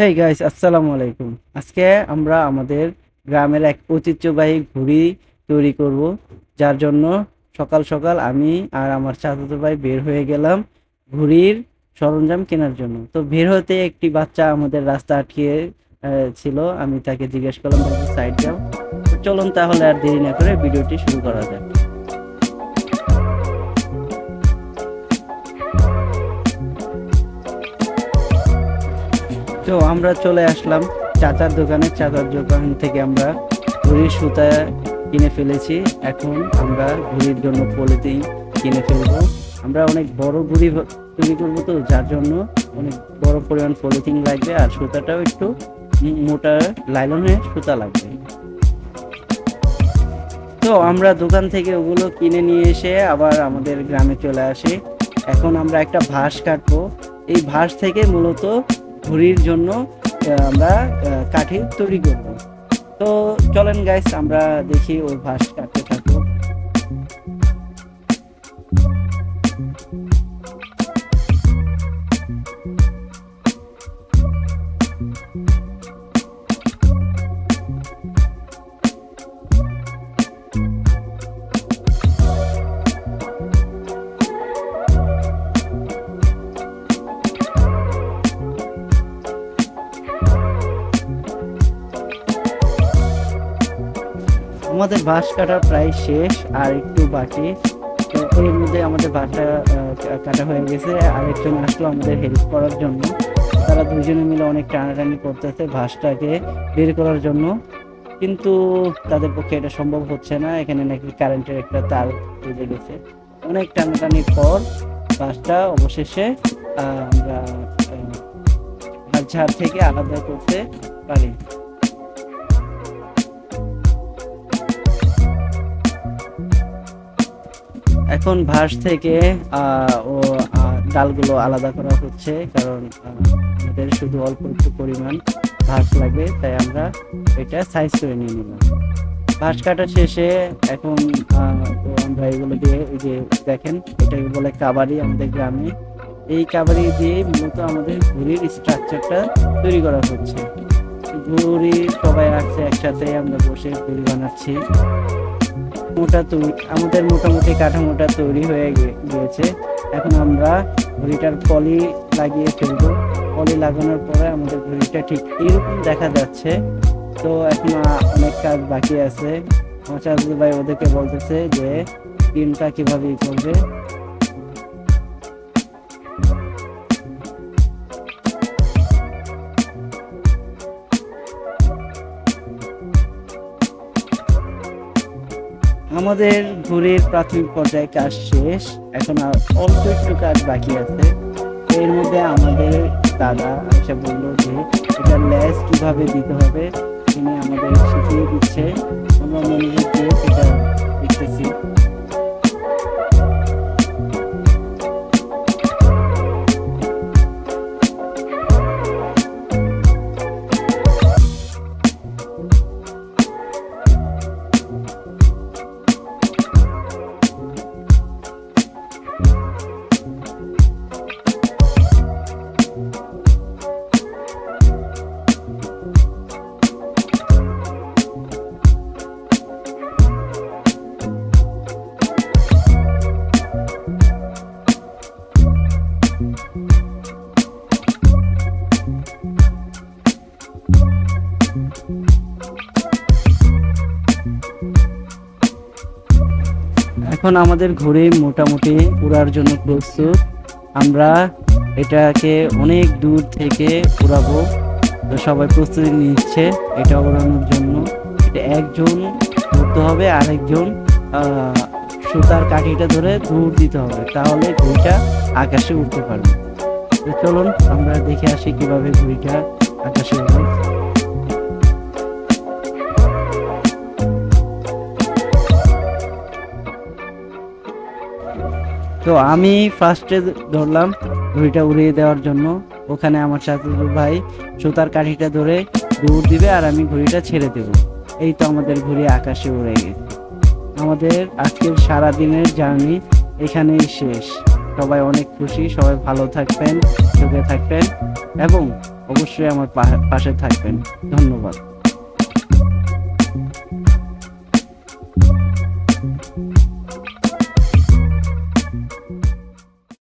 Hey guys, আসসালামু আলাইকুম। আজকে আমরা আমাদের গ্রামের এক ঐতিহ্যবাহী ঘুড়ি তৈরি করব, যার জন্য সকাল সকাল আমি আর আমার চাচাতো ভাই বের হয়ে গেলাম ঘুড়ির সরঞ্জাম কেনার জন্য। তো বের হতে একটি বাচ্চা আমাদের রাস্তা আটকিয়ে ছিল। আমি তাকে জিজ্ঞেস করলাম, বাবু সাইড যাও। তো চলুন তাহলে আর দেরি না করে ভিডিওটি শুরু করা যাক। তো আমরা চলে আসলাম চাচার দোকানে। চাচার দোকান থেকে আমরা ঘুড়ির সুতা কিনে ফেলেছি। এখন আমরা ঘুড়ির জন্য পলিথিন কিনে ফেলবো। আমরা অনেক বড় ঘুড়ি তৈরি করবো, তো যার জন্য অনেক বড় পরিমাণ পলিথিন লাগবে, আর সুতাটাও একটু মোটা লাইলনের সুতা লাগবে। তো আমরা দোকান থেকে ওগুলো কিনে নিয়ে এসে আবার আমাদের গ্রামে চলে আসি। এখন আমরা একটা ভাঁজ কাটবো। এই ভাঁজ থেকে মূলত ঘুড়ির জন্য আমরা কাঠি তৈরি করব। তো চলেন গাইস, আমরা দেখি ওই ভাঁজ কাটতে থাকবো। আমাদের বাঁশ কাটা প্রায় শেষ, আর একটু বাকি। তো এর মধ্যে আমাদের বাঁশটা কাটা হয়ে গেছে। আরেকজন আসলো আমাদের হেল্প করার জন্য। তারা দুজনে মিলে অনেক টানাটানি করতেছে বাঁশটাকে বের করার জন্য, কিন্তু তাদের পক্ষে এটা সম্ভব হচ্ছে না। এখানে নাকি কারেন্টের একটা তার বেজে গেছে। অনেক টানাটানির পর বাঁশটা অবশেষে আমরা ঝাড় থেকে আলাদা করতে পারি। এখন ভাঁজ থেকে ও ডালগুলো আলাদা করা হচ্ছে, কারণ আমাদের শুধু অল্প একটু পরিমাণ ভাঁজ লাগবে, তাই আমরা এটা সাইজ করে নিয়ে নিলাম। ভাঁজ কাটা শেষে এখন তো আমরা এগুলো দিয়ে, এই যে দেখেন, এটাকে বলে কাবাড়ি আমাদের গ্রামে। এই কাবাড়ি দিয়ে মূলত আমাদের ঘুড়ির স্ট্রাকচারটা তৈরি করা হচ্ছে। ঘুড়ি সবাই আসছে একসাথে, আমরা বসে ঘুড়ি বানাচ্ছি। আমাদের মোটামুটি কাঠামোটা তৈরি হয়ে গিয়েছে। এখন আমরা ঘড়িটার পলি লাগিয়ে ফেলবো। পলি লাগানোর পরে আমাদের ঘড়িটা ঠিক এরকম দেখা যাচ্ছে। তো এখন অনেক কাজ বাকি আছে। আমার চাচা ভাই ওদেরকে বলতেছে যে টিমটা কিভাবে করবে। আমাদের ঘুড়ির প্রাথমিক পর্যায়ে কাজ শেষ। এখন আর অল্প একটু কাজ বাকি আছে। এর মধ্যে আমাদের দাদা এসে বললো যে এটা লেস কিভাবে দিতে হবে, তিনি আমাদের শিখিয়ে দিচ্ছে। আমরা মনোযোগ দিয়ে সেটা দেখতেছি। এখন আমাদের ঘুড়ি মোটামুটি উড়ার জন্য প্রস্তুত। আমরা এটাকে অনেক দূর থেকে উড়াবো। তো সবাই প্রস্তুতি নিচ্ছে এটা উড়ানোর জন্য। এটা একজন ধরতে হবে, আরেকজন সুতার কাঠিটা ধরে দৌড় দিতে হবে, তাহলে ঘুড়িটা আকাশে উঠতে পারবে। তো চলুন আমরা দেখে আসি কিভাবে ঘুড়িটা আকাশে উঠে। তো আমি ফার্স্টে ধরলাম ঘুড়িটা উড়িয়ে দেওয়ার জন্য। ওখানে আমার চাচাতো ভাই সুতার কাঠিটা ধরে দৌড় দিবে, আর আমি ঘুড়িটা ছেড়ে দেব। এই তো আমাদের ঘুড়ি আকাশে উড়ে গেছে। আমাদের আজকের সারা দিনের জার্নি এখানেই শেষ। সবাই অনেক খুশি। সবাই ভালো থাকবেন, সুখে থাকবেন এবং অবশ্যই আমার পাশে থাকবেন। ধন্যবাদ।